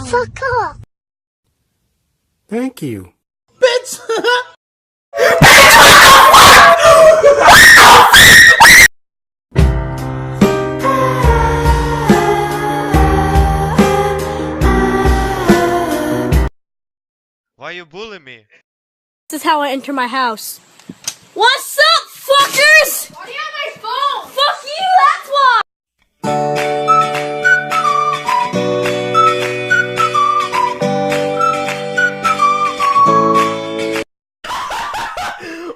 Fuck off. Thank you. Bitch! Why you bullying me? This is how I enter my house. What's up, fuckers? Why do you have my phone? Fuck you, that's why!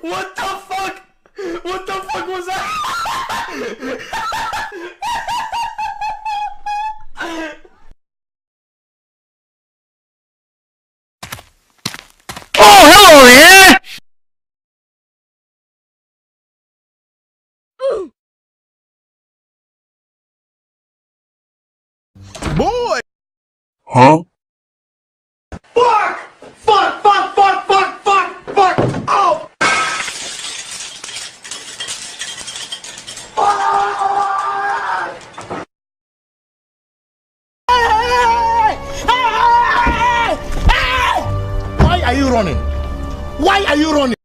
What the fuck? What the fuck was that? Oh, hello there! Boy! Huh? Fuck! Fuck! Fuck! Fuck! Fuck! Fuck! Fuck! Oh! Why are you running? Why are you running?